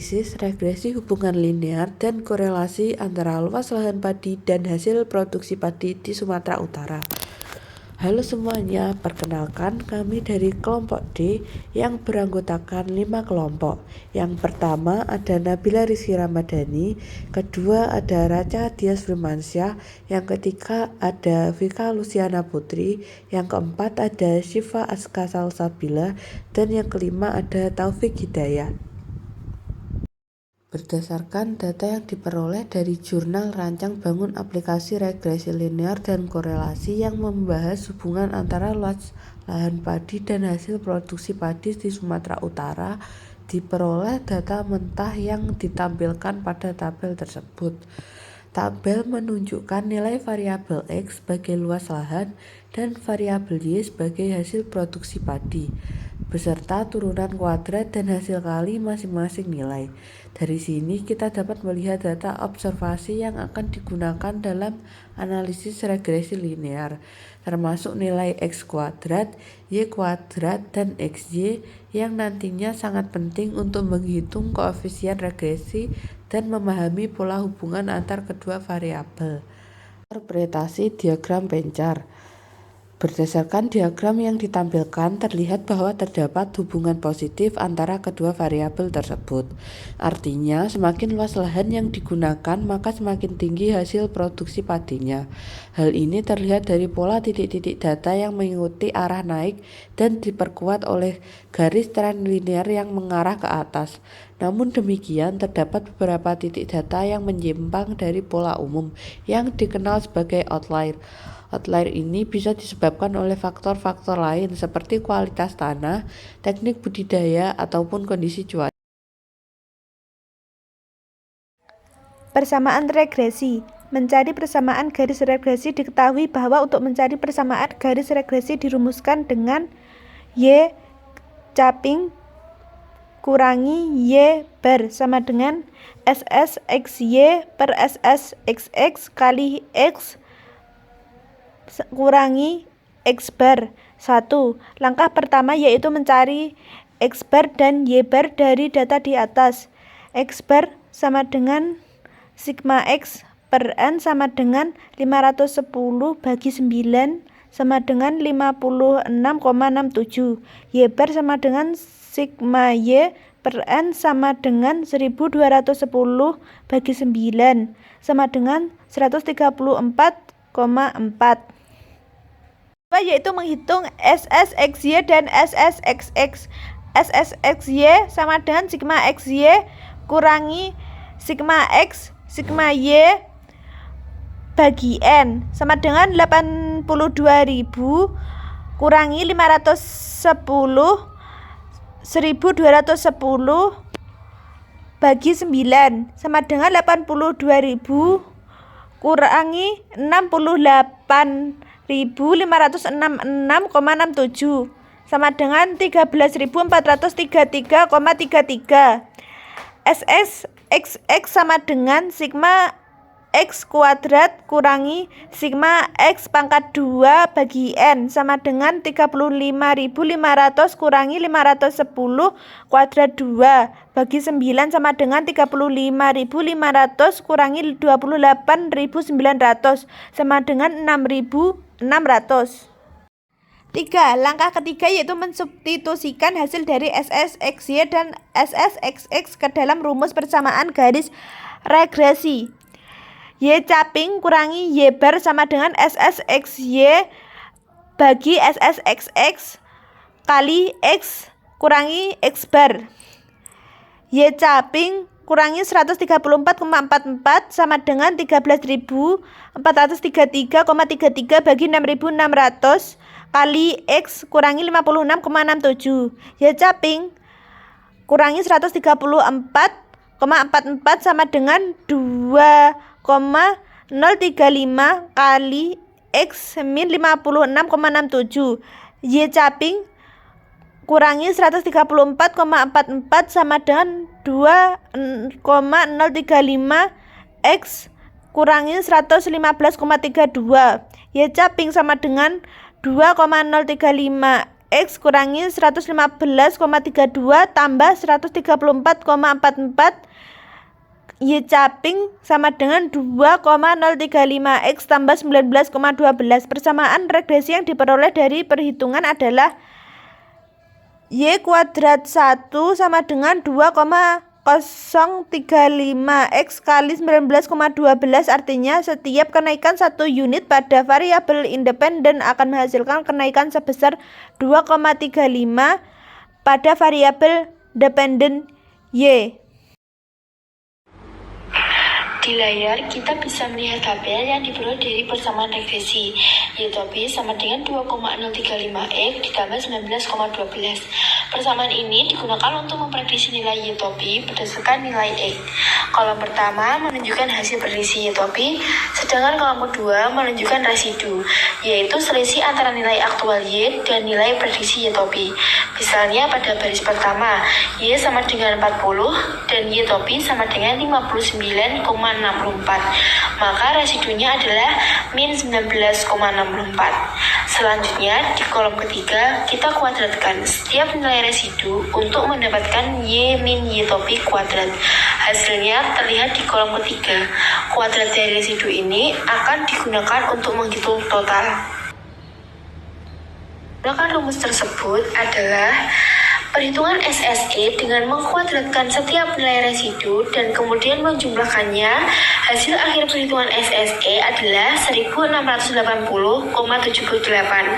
analisis regresi hubungan linear dan korelasi antara luas lahan padi dan hasil produksi padi di Sumatera Utara. Halo semuanya, perkenalkan kami dari kelompok D yang beranggotakan 5 kelompok. Yang pertama ada Nabila Rizky Ramadhani, kedua ada Raca Dias Firmansyah, yang ketiga ada Vika Luciana Putri, yang keempat ada Syifa Aska Salsabila, dan yang kelima ada Taufik Hidayat. Berdasarkan data yang diperoleh dari jurnal Rancang Bangun Aplikasi Regresi Linear dan Korelasi yang membahas hubungan antara luas lahan padi dan hasil produksi padi di Sumatera Utara, diperoleh data mentah yang ditampilkan pada tabel tersebut. Tabel menunjukkan nilai variabel X sebagai luas lahan dan variabel Y sebagai hasil produksi padi, beserta turunan kuadrat dan hasil kali masing-masing nilai. Dari sini kita dapat melihat data observasi yang akan digunakan dalam analisis regresi linear, termasuk nilai X kuadrat, Y kuadrat, dan XY yang nantinya sangat penting untuk menghitung koefisien regresi dan memahami pola hubungan antar kedua variabel. Interpretasi diagram pencar. Berdasarkan diagram yang ditampilkan, terlihat bahwa terdapat hubungan positif antara kedua variabel tersebut. Artinya, semakin luas lahan yang digunakan, maka semakin tinggi hasil produksi padinya. Hal ini terlihat dari pola titik-titik data yang mengikuti arah naik dan diperkuat oleh garis tren linear yang mengarah ke atas. Namun demikian, terdapat beberapa titik data yang menyimpang dari pola umum yang dikenal sebagai outlier. Outlier ini bisa disebabkan oleh faktor-faktor lain seperti kualitas tanah, teknik budidaya, ataupun kondisi cuaca. Persamaan regresi. Mencari persamaan garis regresi diketahui bahwa untuk mencari persamaan garis regresi dirumuskan dengan Y caping kurangi Y bar sama dengan SS XY per SS XX kali X kurangi X bar. 1. Langkah pertama yaitu mencari X bar dan Y bar dari data di atas. X bar sama dengan sigma X per N sama dengan 510 bagi 9 sama dengan 56,67. Y bar sama dengan sigma Y per N sama dengan 1210 bagi 9 sama dengan 134,4. Yaitu menghitung SSXY dan SSXX. SSXY sama dengan sigma XY kurangi sigma X sigma Y bagi N sama dengan 82.000 kurangi 510 1210 bagi 9 sama dengan 82.000 kurangi 68.566,67 sama dengan 13.433,33. SSXX sama dengan sigma X kuadrat kurangi sigma X pangkat 2 bagi N sama dengan 35.500 kurangi 510 kuadrat 2 bagi 9 sama dengan 35.500 kurangi 28.900 sama dengan 6.600. 3. Langkah ketiga yaitu mensubstitusikan hasil dari SSXY dan SSXX ke dalam rumus persamaan garis regresi. Y caping kurangi Y bar sama dengan SSXY bagi SSXX kali X kurangi X bar. Y caping kurangi 134,44 sama dengan 13.433,33 bagi 6.600 kali X kurangi 56,67. Y caping kurangi 134,44 sama dengan 2,035 kali X min 56,67. Y caping kurangi 134,44 sama dengan 2,035 X kurangi 115,32. Y caping sama dengan 2,035 X kurangi 115,32 tambah 134,44 Y caping sama dengan 2,035 X tambah 19,12. Persamaan regresi yang diperoleh dari perhitungan adalah Y kuadrat 1 sama dengan 2,035 X kali 19,12. Artinya setiap kenaikan 1 unit pada variabel independen akan menghasilkan kenaikan sebesar 2,35 pada variabel dependen Y. Di layar, kita bisa melihat tabel yang diperoleh dari persamaan regresi, yaitu B sama dengan 2,035 X ditambah 19,12. Persamaan ini digunakan untuk memprediksi nilai Y B berdasarkan nilai X. Kolom pertama menunjukkan hasil prediksi Y B, sedangkan kolom kedua menunjukkan residu, yaitu selisih antara nilai aktual Y dan nilai prediksi Y B. Misalnya pada baris pertama, Y sama dengan 40 dan Y B sama dengan 59,64, maka residunya adalah min 19,64. Selanjutnya di kolom ketiga kita kuadratkan setiap nilai residu untuk mendapatkan Y min Y B kuadrat. Hasilnya terlihat di kolom ketiga. Kuadrat dari residu ini akan digunakan untuk menghitung total. Rumus tersebut adalah perhitungan SSE dengan mengkuadratkan setiap nilai residu dan kemudian menjumlahkannya. Hasil akhir perhitungan SSE adalah 1680,78.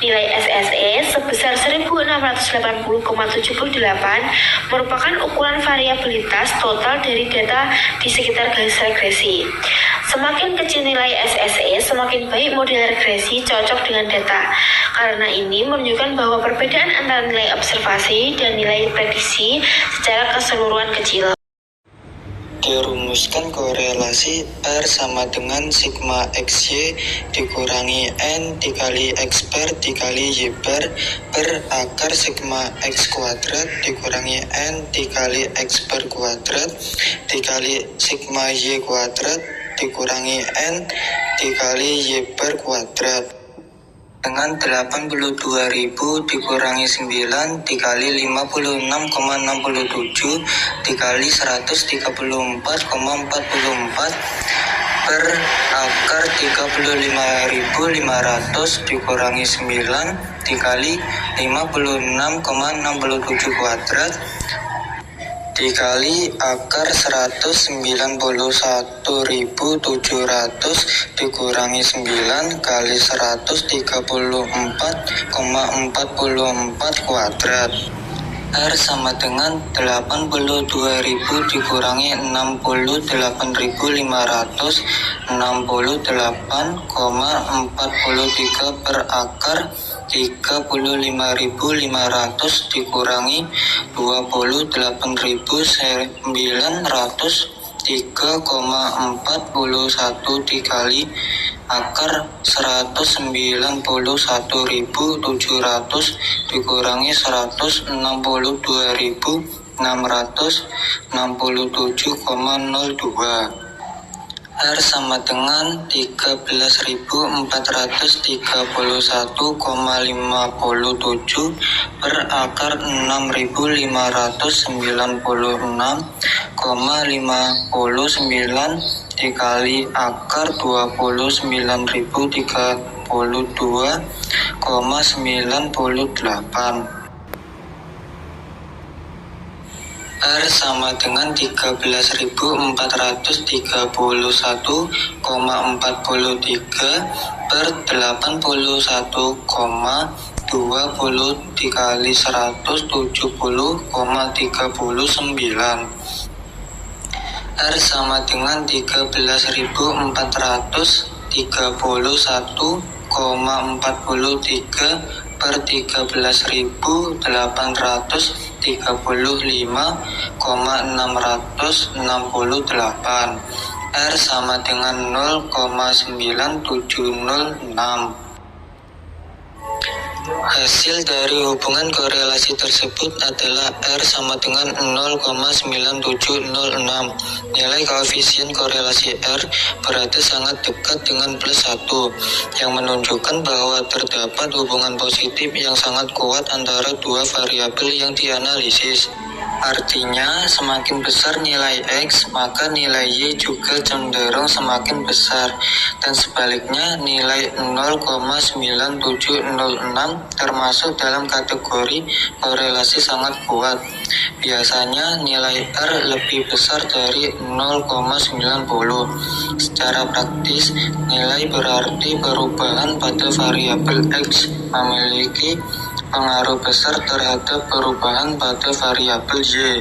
Nilai SSE sebesar 1680,78 merupakan ukuran variabilitas total dari data di sekitar garis regresi. Semakin kecil nilai SSE, semakin baik model regresi cocok dengan data. Karena ini menunjukkan bahwa perbedaan antara nilai observasi dan nilai prediksi secara keseluruhan kecil. Dirumuskan korelasi R sama dengan sigma XY dikurangi N dikali X bar dikali Y bar per akar sigma X kuadrat dikurangi N dikali X bar kuadrat dikali sigma Y kuadrat dikurangi N dikali Y bar kuadrat dengan 82.000 dikurangi 9 dikali 56,67 dikali 134,44 per akar 35.500 dikurangi 9 dikali 56,67 kuadrat dikali akar 191.700 dikurangi 9 kali 134,44 kuadrat. R sama dengan 82.000 dikurangi 68.500 68,43 per akar 35.500 dikurangi 28.900 3,41 dikali akar 191.700 dikurangi 162.667,02. R sama dengan 13.431,57 per akar 6.596,59 dikali akar 29.032,98. R sama dengan 13.431,43 per 81,20 dikali 170,39. R sama dengan 13.431,43 per 13.435,668. R sama dengan 0,9706. Hasil dari hubungan korelasi tersebut adalah R sama dengan 0,9706. Nilai koefisien korelasi R berarti sangat dekat dengan +1, yang menunjukkan bahwa terdapat hubungan positif yang sangat kuat antara dua variabel yang dianalisis. Artinya, semakin besar nilai X, maka nilai Y juga cenderung semakin besar. Dan sebaliknya, nilai 0,9706 termasuk dalam kategori korelasi sangat kuat. Biasanya, nilai R lebih besar dari 0,90. Secara praktis, nilai berarti perubahan pada variabel X memiliki pengaruh besar terhadap perubahan pada variabel Y.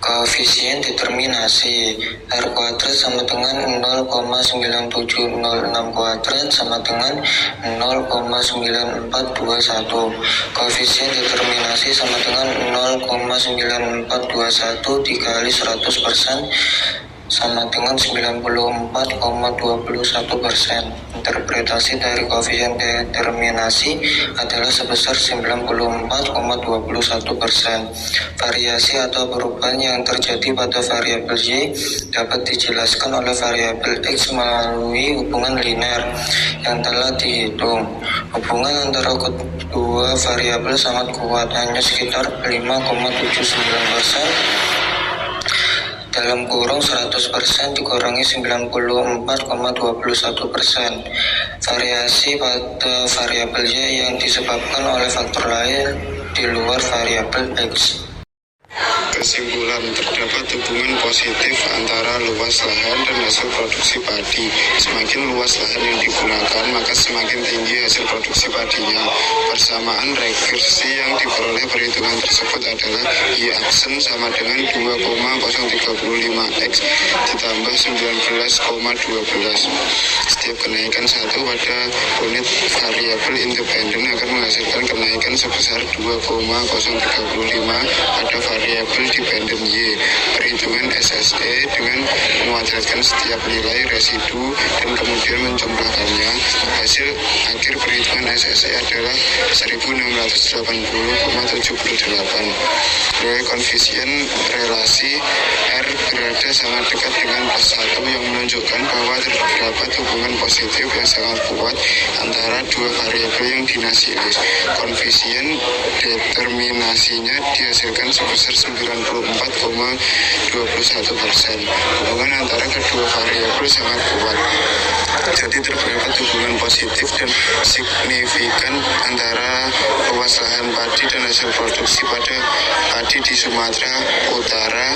Koefisien determinasi R kuadrat sama dengan 0,9706 kuadrat sama dengan 0,9421. Koefisien determinasi sama dengan 0,9421 dikali 100% sama dengan 94,21%. Interpretasi dari koefisien determinasi adalah sebesar 94,21%. Variasi atau perubahan yang terjadi pada variabel Y dapat dijelaskan oleh variabel X melalui hubungan linear yang telah dihitung. Hubungan antara kedua variabel sangat kuat, hanya sekitar 5,79%. Dalam kurung 100% dikurangi 94,21%. Variasi pada variabel Y yang disebabkan oleh faktor lain di luar variabel X. Kesimpulan, terdapat hubungan positif antara luas lahan dan hasil produksi padi. Semakin luas lahan yang digunakan, maka semakin tinggi hasil produksi padinya. Persamaan rekursi yang diperoleh perhitungan tersebut adalah Y aksen sama dengan 2,035 X ditambah 19,12. Setiap kenaikan satu pada unit variabel independen akan menghasilkan kenaikan sebesar 2,035 pada variabel dependen Y. Perhitungan SSE dengan memuadratkan setiap nilai residu dan kemudian menjumlahkannya. Hasil akhir perhitungan SSE adalah 1680,78. Nilai koefisien relasi R berada sangat dekat dengan +1 yang menunjukkan bahwa terdapat hubungan positif yang sangat kuat antara dua variabel yang dinasilis. Koefisien determinasinya dihasilkan sebesar 94,21%. Hubungan antara kedua variabel sangat kuat. Jadi terdapat hubungan positif dan signifikan antara luas lahan padi dan hasil produksi pada padi di Sumatera Utara.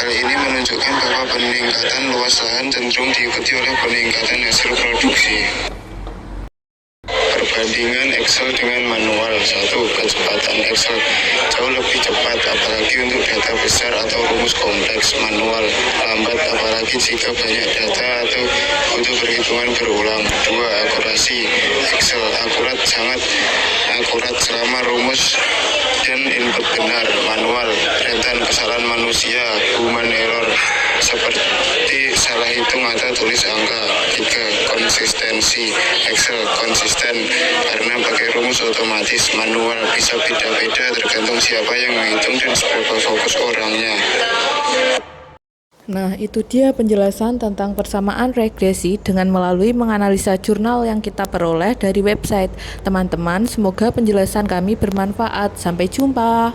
Hal ini menunjukkan bahwa peningkatan luas lahan cenderung diikuti oleh peningkatan hasil produksi. Perbandingan Excel dengan manual. 1. Kecepatan Excel jauh lebih cepat, apalagi untuk data besar atau rumus kompleks. Manual lambat, apalagi jika banyak data atau butuh perhitungan berulang. 2. Akurasi Excel sangat akurat selama rumus dan input benar. Manual rentan kesalahan manusia, human error, seperti salah hitung atau tulis angka. 3. Konsistensi Excel konsisten karena pakai rumus otomatis. Manual bisa beda-beda tergantung siapa yang menghitung dan seberapa fokus orangnya. Nah, itu dia penjelasan tentang persamaan regresi dengan melalui menganalisa jurnal yang kita peroleh dari website. Teman-teman, semoga penjelasan kami bermanfaat. Sampai jumpa.